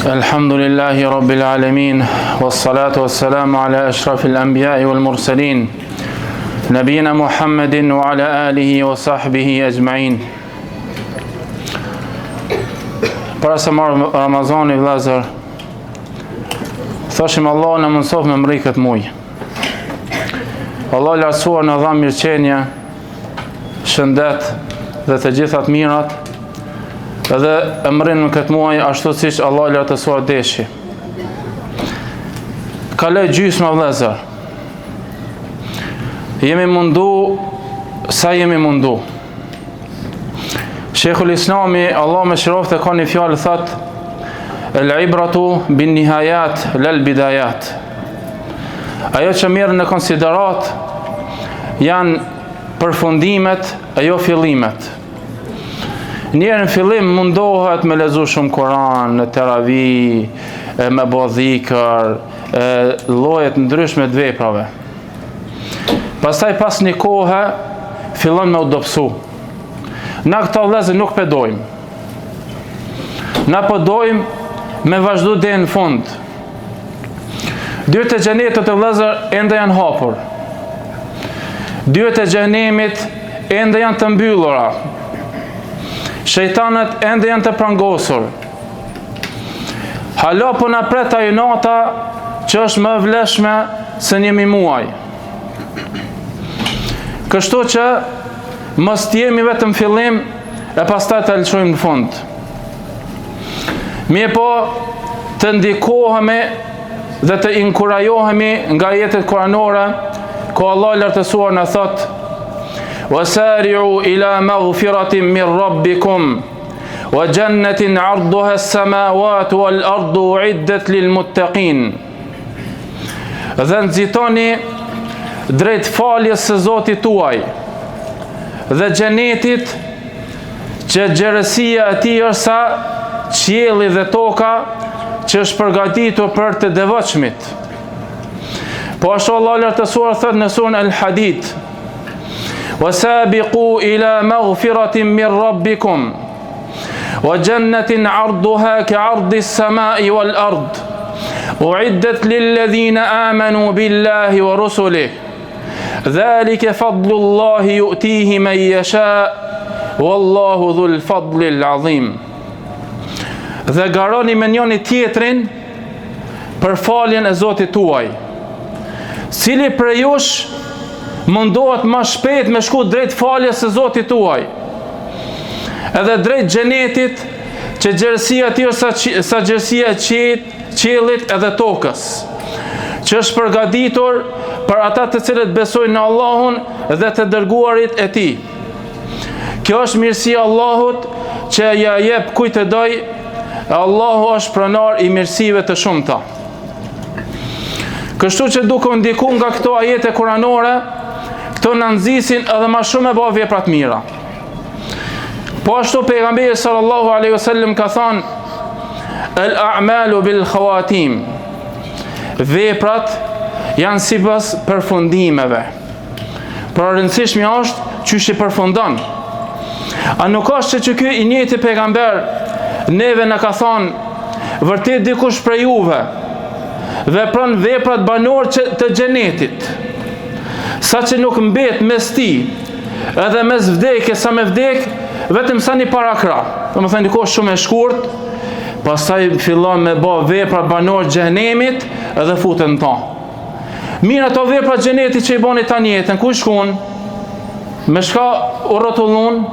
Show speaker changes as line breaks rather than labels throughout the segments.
Alhamdulillahi Rabbil Alamin, wassalatu wassalamu ala ashrafil anbiya'i wal mursalin, nabiyina Muhammedin wa ala alihi wa sahbihi ajma'in. Para se marrë Ramazani, vëllezër, thoshim Allah në mënsof me mri këtë muj. Allah lartësuar në dha mirëqenje, shëndet dhe të gjithat mirat, edhe emrin në këtë muaj ashtu siç Allah lartësuar deshi. Kaloj gjysmë, vëllezër. Jemi mundu sa jemi mundu. Sheikhul Islami, Allah me shiroftë, ka një fjalë, thot: El ibratu bin nihayat lal bidayat. Ajo që merr në konsiderat janë përfundimet, ajo fillimet. Njerë në fillim mundohet me lezu shumë Koran, në teravi, me bo dhikër, llojet ndryshme të veprave. Pastaj pas një kohë fillon me u dobësu. Na këta vëllezër nuk pedojmë. Na podojmë me vazhdu deri në fund. Dyert e xhenetit të vëllezër ende janë hapur. Dyert e xhenemit ende janë të mbyllura. Shejtanët ende janë të prangosur. Hala po na pret ajo nata që është më vlefshme se një muaj. Kështu që mos t'jemi vetëm fillim e pastaj të lëshojmë në fund. Mirë po të ndikohemi dhe të inkurajohemi nga jetët kuranore, ku Allah lartësuar në thot: وَسَارِعُوا إِلَى مَغْفِرَةٍ مِّن رَّبِّكُمْ وَجَنَّةٍ عَرْضُهَا السَّمَاوَاتُ وَالْأَرْضُ أُعِدَّتْ لِلْمُتَّقِينَ. Dhe nxitoni drejt faljes së Zotit tuaj dhe xhenetit që gjerësia e tij është sa qielli dhe toka, që është përgatitur për të devotshmit. Po ashtu Allah lartësuar thot në surën Al-Hadid: وَسَابِقُوا إِلَى مَغْفِرَةٍ مِّن رَّبِّكُمْ وَجَنَّةٍ عَرْضُهَا كَعَرْضِ السَّمَاءِ وَالْأَرْضِ أُعِدَّتْ لِلَّذِينَ آمَنُوا بِاللَّهِ وَرُسُلِهِ ذَلِكَ فَضْلُ اللَّهِ يُؤْتِيهِ مَن يَشَاءُ وَاللَّهُ ذُو الْفَضْلِ الْعَظِيمِ. Dhe garoni me njëri tjetrin për faljen e Zotit tuaj. Cili prej jush mundohet më shpejt me shku drejt faljes së Zotit tuaj, edhe drejt xhenetit që gjerësia e tij sa gjerësia e qiellit edhe tokës, që është përgatitur për ata të cilët besojnë në Allahun dhe të dërguarit e tij. Kjo është mirësia e Allahut që ja jep kujt e doj. Allahu është pronar i mirësive të shumta. Kështu që duke u ndiku nga këto ajete kuranore, këto në nxisin edhe ma shumë e bëjë vepra të mira. Po ashtu pejgamberi sallallahu alaihi wasallam ka thënë: El a'malu bil khawatim. Veprat janë sipas përfundimeve. Por rëndësishmja është çysh i përfundon. A nuk është që ky i njëjti pejgamber neve na ka thënë: vërtet dikush prej juve vepron veprat banor të xhenetit, sa që nuk mbet mes ti edhe mes vdekje sa me vdek, vetëm sa një parakra. Do të thënë dikush shumë e shkurt, pastaj fillon me bë vepra banor xhenemit edhe futen ta. Mirë, ato vepra xhenetit që i bani tani jetën, ku shkon? Me shka u rrotullon?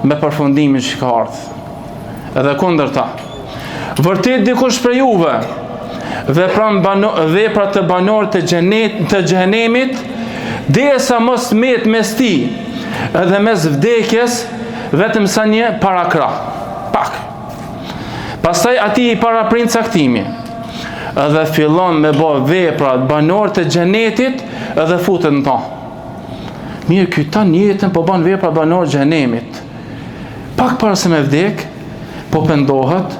Me përfundimin që ka ardhur. Edhe kundërta. Vërtet dikush prej juve vepron vepra të banor të xhenemit, derisa mos met mes ti edhe mes vdekjes vetëm sa një parakra. Pak. Pastaj ati i paraprin caktimi, edhe fillon me bë vepra banor të xhenetit edhe futet në ta. Mirë, ky tani jetën po bën vepra banor xhenemit. Pak para se me vdek, po pendohet,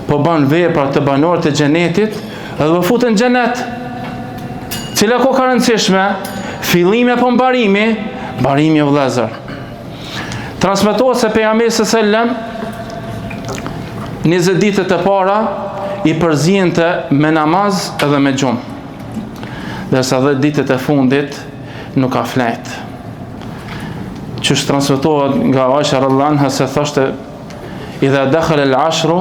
po bën vepra të banor të xhenetit edhe po futet në xhenet. Cila ko ka rëndësishme? Fillimi apo mbarimi? Mbarimi, vëllezër. Transmetohet se pejgamberi sallallahu alajhi wasallam 20 ditët e para i përzinte me namaz edhe me gjumë, dërsa 10 ditët e fundit nuk ka flet. Që transmetohet nga Aisha radhiyallahu anha se thoshte: idha dakhala al-ashru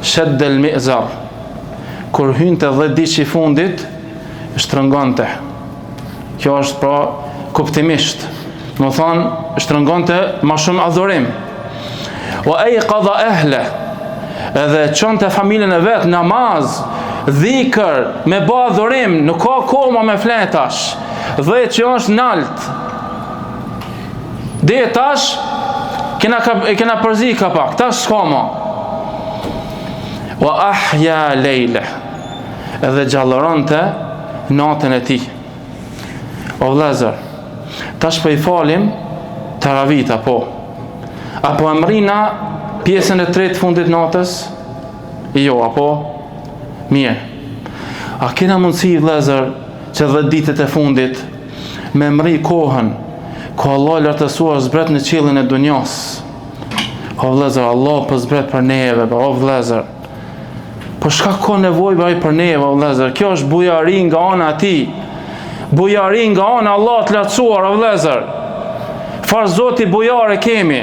shadda al-mi'zar. Kur hynte 10 ditë i fundit, shtrëngonte. Kjo është pra kuptimisht. Do të thonë, shtrëngonte më shumë adhurim. Wa ayqadha ahla. Edhe çonte familjen e vet, namaz, dhikr, me bë adhurim, nuk ka kohë me fletash. 10 që është nalt. Dhe tash kena përzi ka pak, tash s'ka ma. Wa ahya lejle. Edhe gjallëronte natën e ti. O vlezër, tash për i falim taravita, po. Apo emrina pjesën e tretë fundit natës? Jo, apo? Mirë. A kena mundësi, vlezër, që 10 ditët e fundit me emri kohën ko Allah lartësuar zbret në qiellin e dunjas? O vlezër, Allah për zbret për neve, o vlezër. Po shka ka nevoj për neve, o vlezër? Kjo është bujari nga ana ti. Bujari nga ana Allah të lartësuar, o vlezër. Farë zoti bujare kemi.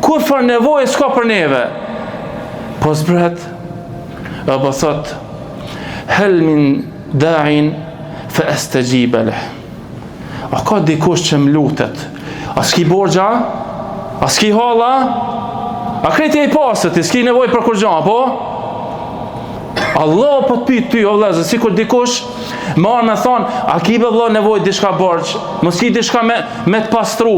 Kur farë nevoj s'ka për neve? Po zbret, e po thot, hel min da'in fe estajiba leh. A ka dikush që më lutet? A s'ki borgja? A s'ki hala? A kreti e i pasët, i s'ki nevoj për kur gja, po? Allah po të pyt ty, o vlezër, si kur dikush marë me thonë, a ki be vlo nevoj dishka borgj, mos ki dishka me të pastru.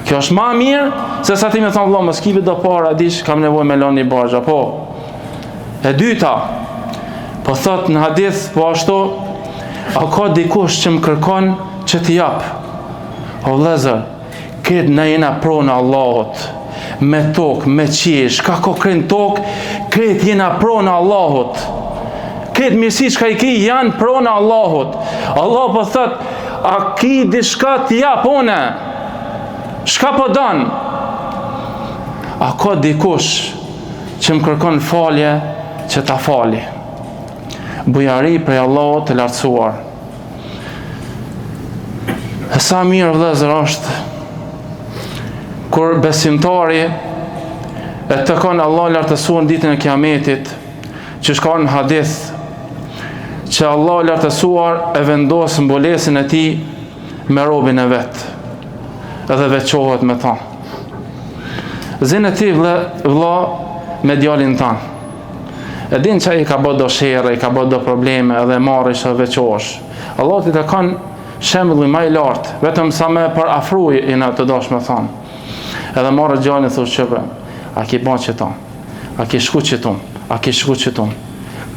Kjo është ma mirë, se sa ti me thonë, vlo, mos ki be do para, dish, kam nevoj me loni borgja, po? E dyta, po thot në hadith, po ashtu, a ka dikush që më kërkon që t'i jap? O vlezër, këtë në jena pronë Allahot, me tokë, me qish, ka ko krenë tokë, këtë jena pronë Allahot. Këtë mirësi që ka i ki janë pronë Allahot. Allah po thët, a ki dishka t'ja pone? Shka po danë? A ka dikush që më kërkon falje, që ta fali? Bujari prej Allahot të lartësuar. E sa mirë vëllezër është kur besimtari e të konë Allah lartësuar në ditën e kiametit, që shka në hadith që Allah lartësuar e vendosë mbolesin e ti me robin e vetë edhe veçohet me ta. Zinë e ti vëlla me djalin tanë, e din që i ka bët do shere, i ka bët do probleme edhe marish edhe veçosh. Allah ti të kanë shembulli më i lartë, vetëm sa me për afruj i në të dash me thanë. Edhe marrë gjallin thush qëpër, a ki ban që ta, a ki shku që tun, a ki shku që tun.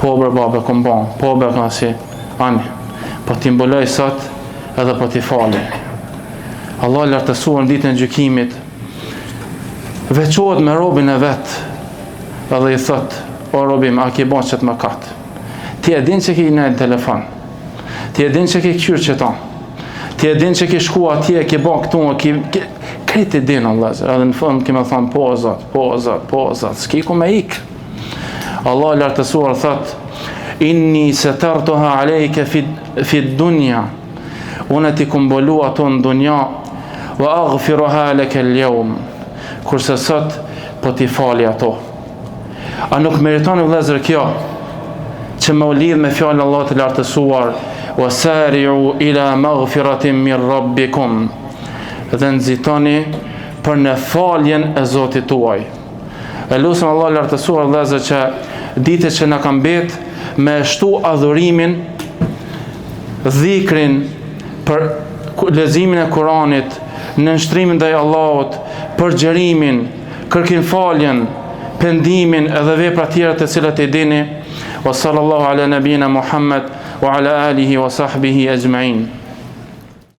Po bre babe këm ban, po bre këna si, ani, po ti mbëlej sot edhe po ti fali. Allah lartësuar në ditën e gjykimit, veçohet me robin e vetë, edhe i thot, o robim, a ki ban që të më katë. Ti e din që ki në telefon, ti e din që ki kjyrë që ta, ti e din që ki shku atje, ki ban këtu, kreti din, Allah, edhe në fund kime thonë, po zot, s'ki ku me ik. Allah lartësuar thot, inni se tërtoha alejke fit dunja, unë ti kumbolu ato në dunja, wa aghfiroha leke ljevm, kurse sot, po ti fali ato. A nuk meriton vëllezër kjo, që me u lidh me fjallë Allah të lartësuar, wa sari'u ila maghfiratin min rabbikum, dhe nëzitoni për në faljen e Zotit tuaj. E lusëm Allah lartësuar vëllezër që ditët që në kam bet me shtu adhurimin, dhikrin për lezimin e Kuranit, në nështrimin dhe Allahot, për gjerimin, kërkin faljen, pendimin edhe vepra tjera të cilat e dini. Wa sallallahu ala nabina Muhammad wa ala alihi wa sahbihi ajma'in.